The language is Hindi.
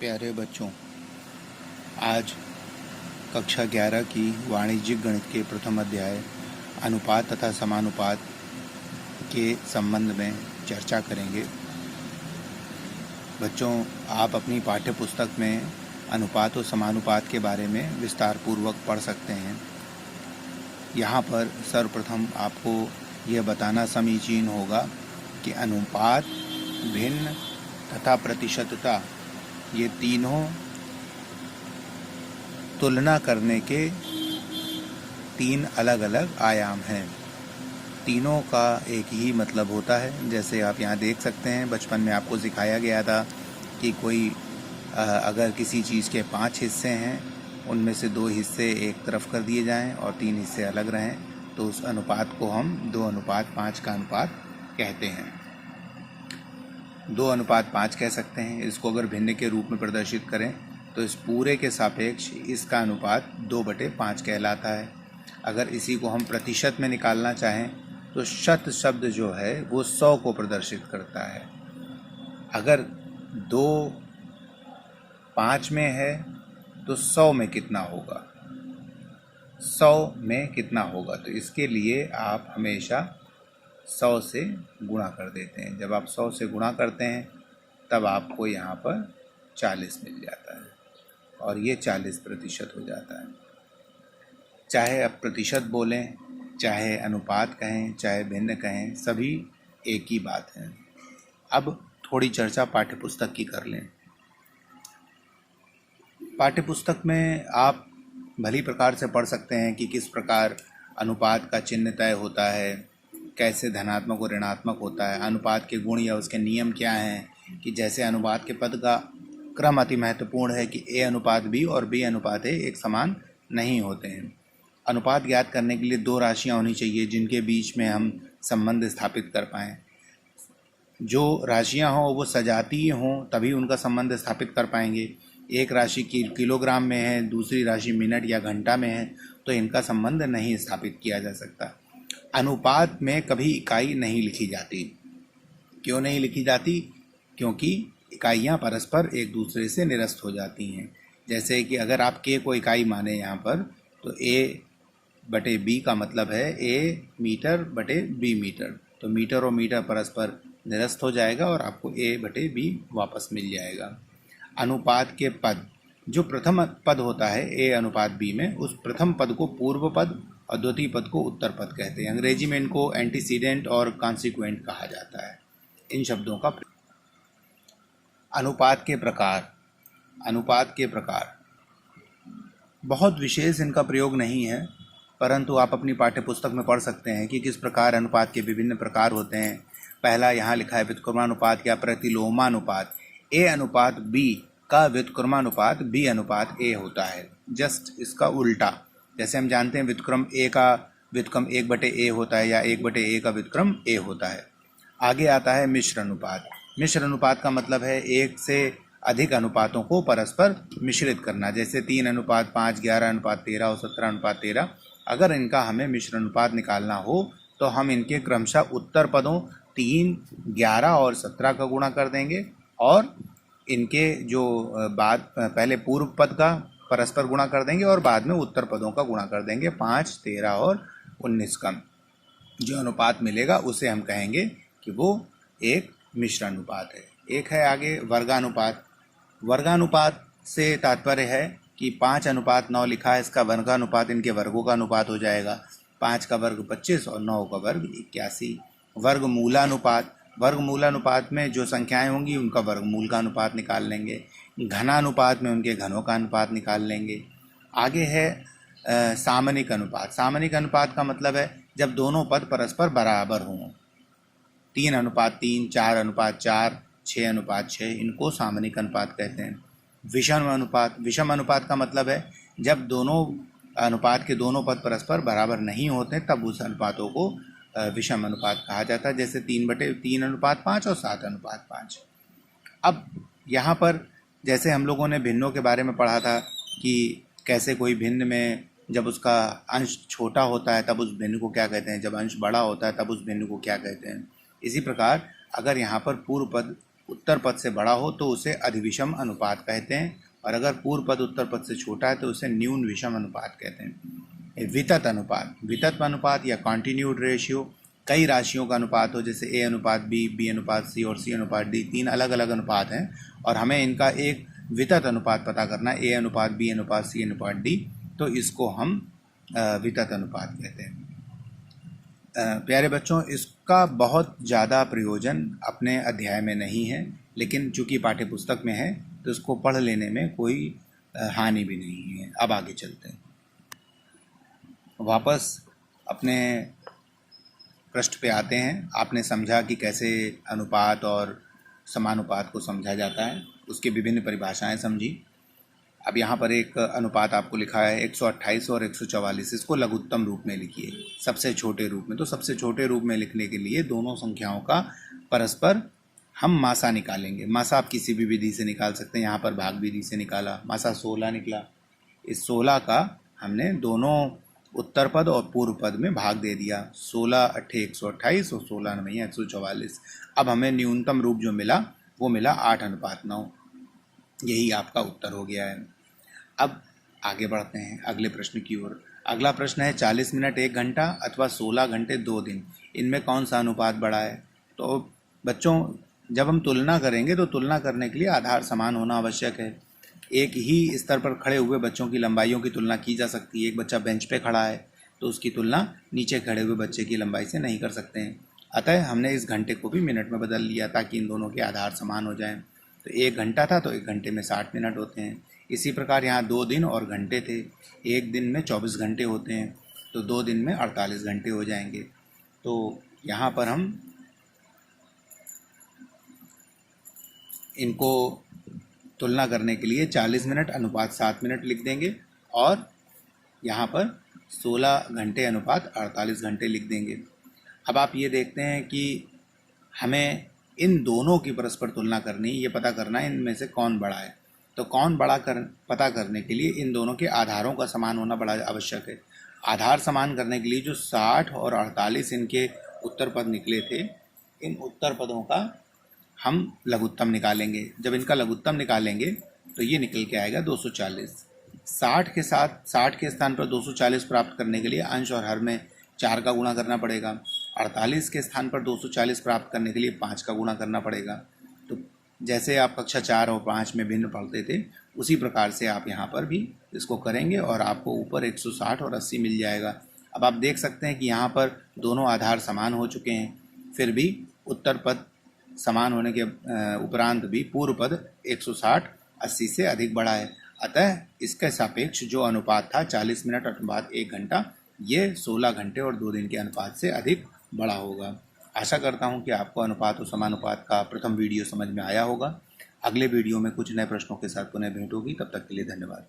प्यारे बच्चों, आज कक्षा 11 की वाणिज्यिक गणित के प्रथम अध्याय अनुपात तथा समानुपात के संबंध में चर्चा करेंगे। बच्चों, आप अपनी पाठ्य पुस्तक में अनुपात और समानुपात के बारे में विस्तार पूर्वक पढ़ सकते हैं। यहाँ पर सर्वप्रथम आपको यह बताना समीचीन होगा कि अनुपात, भिन्न तथा प्रतिशतता ये तीनों तुलना करने के तीन अलग अलग आयाम हैं। तीनों का एक ही मतलब होता है। जैसे आप यहाँ देख सकते हैं, बचपन में आपको सिखाया गया था कि कोई अगर किसी चीज़ के 5 हिस्से हैं, उनमें से 2 हिस्से एक तरफ कर दिए जाएं और 3 हिस्से अलग रहें, तो उस अनुपात को हम 2:5 का अनुपात कहते हैं। 2:5 कह सकते हैं। इसको अगर भिन्न के रूप में प्रदर्शित करें तो इस पूरे के सापेक्ष इसका अनुपात 2/5 कहलाता है। अगर इसी को हम प्रतिशत में निकालना चाहें तो शत शब्द जो है वो 100 को प्रदर्शित करता है। अगर 2 5 में है तो 100 में कितना होगा, 100 में कितना होगा, तो इसके लिए आप हमेशा 100 से गुणा कर देते हैं। जब आप 100 से गुणा करते हैं तब आपको यहाँ पर 40 मिल जाता है और ये 40% हो जाता है। चाहे आप प्रतिशत बोलें, चाहे अनुपात कहें, चाहे भिन्न कहें, सभी एक ही बात है। अब थोड़ी चर्चा पाठ्यपुस्तक की कर लें। पाठ्यपुस्तक में आप भली प्रकार से पढ़ सकते हैं कि किस प्रकार अनुपात का चिन्ह तय होता है, कैसे धनात्मक और ऋणात्मक होता है, अनुपात के गुण या उसके नियम क्या हैं, कि जैसे अनुपात के पद का क्रम अति महत्वपूर्ण है कि A अनुपात B और B अनुपात A एक समान नहीं होते हैं। अनुपात ज्ञात करने के लिए 2 राशियां होनी चाहिए जिनके बीच में हम संबंध स्थापित कर पाएँ। जो राशियां हों वो सजातीय हों तभी उनका संबंध स्थापित कर पाएंगे। एक राशि किलोग्राम में है, दूसरी राशि मिनट या घंटा में है, तो इनका संबंध नहीं स्थापित किया जा सकता। अनुपात में कभी इकाई नहीं लिखी जाती। क्यों नहीं लिखी जाती? क्योंकि इकाइयाँ परस्पर एक दूसरे से निरस्त हो जाती हैं। जैसे कि अगर आप K को इकाई माने यहाँ पर, तो A/B का मतलब है A मीटर/B मीटर, तो मीटर और मीटर परस्पर निरस्त हो जाएगा और आपको A/B वापस मिल जाएगा। अनुपात के पद, जो प्रथम पद होता है A अनुपात B में, उस प्रथम पद को पूर्व पद और द्वितीय पद को उत्तर पद कहते हैं। अंग्रेजी में इनको एंटीसीडेंट और कॉन्सिक्वेंट कहा जाता है। इन शब्दों का अनुपात के प्रकार बहुत विशेष इनका प्रयोग नहीं है, परंतु आप अपनी पाठ्यपुस्तक में पढ़ सकते हैं कि किस प्रकार अनुपात के विभिन्न प्रकार होते हैं। पहला यहाँ लिखा है व्युत्क्रमानुपात या प्रतिलोमानुपात। A अनुपात B का व्युत्क्रमानुपात B अनुपात A होता है। जस्ट इसका उल्टा। जैसे हम जानते हैं व्युत्क्रम A का व्युत्क्रम 1/A होता है या 1/A का व्युत्क्रम A होता है। आगे आता है मिश्र अनुपात। मिश्र अनुपात का मतलब है एक से अधिक अनुपातों को परस्पर मिश्रित करना। जैसे 3:5, 11:13 और 17:13। अगर इनका हमें मिश्र अनुपात निकालना हो तो हम इनके क्रमशः उत्तर पदों 3, 11 और 17 का गुणा कर देंगे और इनके जो पहले पूर्व पद का परस्पर गुणा कर देंगे और बाद में उत्तर पदों का गुणा कर देंगे। 5, 13 और 19 का जो अनुपात मिलेगा उसे हम कहेंगे कि वो एक मिश्र अनुपात है। एक है आगे वर्गानुपात। वर्गानुपात से तात्पर्य है कि 5:9 लिखा है, इसका वर्गानुपात इनके वर्गों का अनुपात हो जाएगा। 5 का वर्ग 25 और 9 का वर्ग 81। वर्गमूलानुपात। वर्गमूलानुपात में जो संख्याएं होंगी उनका वर्गमूल का अनुपात निकाल लेंगे। घनानुपात में उनके घनों का अनुपात निकाल लेंगे। आगे है सामनिक अनुपात। सामनिक अनुपात का मतलब है जब दोनों पद परस्पर बराबर हों। 3:3, 4:4, 6:6, इनको सामनिक अनुपात कहते हैं। विषम अनुपात। विषम अनुपात का मतलब है जब दोनों अनुपात के दोनों पद परस्पर बराबर नहीं होते तब उस अनुपातों को विषम अनुपात कहा जाता है। जैसे 3/3:5 और 7:5। अब यहाँ पर जैसे हम लोगों ने भिन्नों के बारे में पढ़ा था कि कैसे कोई भिन्न में जब उसका अंश छोटा होता है तब उस भिन्न को क्या कहते हैं, जब अंश बड़ा होता है तब उस भिन्न को क्या कहते हैं। इसी प्रकार अगर यहाँ पर पूर्व पद उत्तर पद से बड़ा हो तो उसे अधिविषम अनुपात कहते हैं, और अगर पूर्व पद उत्तर पद से छोटा है तो उसे न्यून विषम अनुपात कहते हैं। वितत अनुपात, वितत अनुपात या कॉन्टिन्यूड रेशियो, कई राशियों का अनुपात हो, जैसे ए अनुपात बी, बी अनुपात सी और सी अनुपात डी, 3 अलग अलग अनुपात हैं और हमें इनका एक वितत अनुपात पता करना है, ए अनुपात बी अनुपात सी अनुपात डी, तो इसको हम वितत अनुपात कहते हैं। प्यारे बच्चों, इसका बहुत ज़्यादा प्रयोजन अपने अध्याय में नहीं है, लेकिन चूंकि पाठ्य पुस्तक में है तो इसको पढ़ लेने में कोई हानि भी नहीं है। अब आगे चलते हैं, वापस अपने पृष्ठ पे आते हैं। आपने समझा कि कैसे अनुपात और समानुपात को समझा जाता है, उसकी विभिन्न परिभाषाएं समझी। अब यहाँ पर एक अनुपात आपको लिखा है 128 और 144, इसको लघुत्तम रूप में लिखिए, सबसे छोटे रूप में। तो सबसे छोटे रूप में लिखने के लिए दोनों संख्याओं का परस्पर हम मासा निकालेंगे। मासा आप किसी भी विधि से निकाल सकते हैं, यहाँ पर भाग विधि से निकाला, मासा 16 निकला। इस 16 का हमने दोनों उत्तर पद और पूर्व पद में भाग दे दिया, 16 अट्ठे 128 और 16 नवैया 144। अब हमें न्यूनतम रूप जो मिला वो मिला 8:9। यही आपका उत्तर हो गया है। अब आगे बढ़ते हैं अगले प्रश्न की ओर। अगला प्रश्न है 40 मिनट 1 घंटा अथवा 16 घंटे 2 दिन, इनमें कौन सा अनुपात बड़ा है? तो बच्चों, जब हम तुलना करेंगे तो तुलना करने के लिए आधार समान होना आवश्यक है। एक ही स्तर पर खड़े हुए बच्चों की लंबाइयों की तुलना की जा सकती है। एक बच्चा बेंच पे खड़ा है तो उसकी तुलना नीचे खड़े हुए बच्चे की लंबाई से नहीं कर सकते हैं। अतः हमने इस घंटे को भी मिनट में बदल लिया ताकि इन दोनों के आधार समान हो जाएं। तो 1 घंटा था तो 1 घंटे में 60 मिनट होते हैं। इसी प्रकार यहाँ 2 दिन और घंटे थे, 1 दिन में 24 घंटे होते हैं तो 2 दिन में 48 घंटे हो जाएंगे। तो यहाँ पर हम इनको तुलना करने के लिए 40 मिनट अनुपात 7 मिनट लिख देंगे और यहाँ पर 16 घंटे अनुपात 48 घंटे लिख देंगे। अब आप ये देखते हैं कि हमें इन दोनों की परस्पर तुलना करनी, ये पता करना है इनमें से कौन बड़ा है। तो कौन बड़ा पता करने के लिए इन दोनों के आधारों का समान होना बड़ा आवश्यक है। आधार समान करने के लिए जो 60 और 48 इनके उत्तर पद निकले थे, इन उत्तर पदों का हम लघुत्तम निकालेंगे। जब इनका लघुत्तम निकालेंगे तो ये निकल के आएगा 240। 60 के साथ 60 के स्थान पर 240 प्राप्त करने के लिए अंश और हर में 4 का गुणा करना पड़ेगा। 48 के स्थान पर 240 प्राप्त करने के लिए 5 का गुणा करना पड़ेगा। तो जैसे आप कक्षा 4 और 5 में भिन्न पढ़ते थे, उसी प्रकार से आप यहाँ पर भी इसको करेंगे और आपको ऊपर 160 और 80 मिल जाएगा। अब आप देख सकते हैं कि यहाँ पर दोनों आधार समान हो चुके हैं, फिर भी उत्तर पद समान होने के उपरांत भी पूर्व पद 160 80 से अधिक बड़ा है। अतः इसके सापेक्ष जो अनुपात था 40 मिनट अनुपात 1 घंटा, ये 16 घंटे और 2 दिन के अनुपात से अधिक बड़ा होगा। आशा करता हूँ कि आपको अनुपात और समानुपात का प्रथम वीडियो समझ में आया होगा। अगले वीडियो में कुछ नए प्रश्नों के साथ पुनः भेंट होगी। तब तक के लिए धन्यवाद।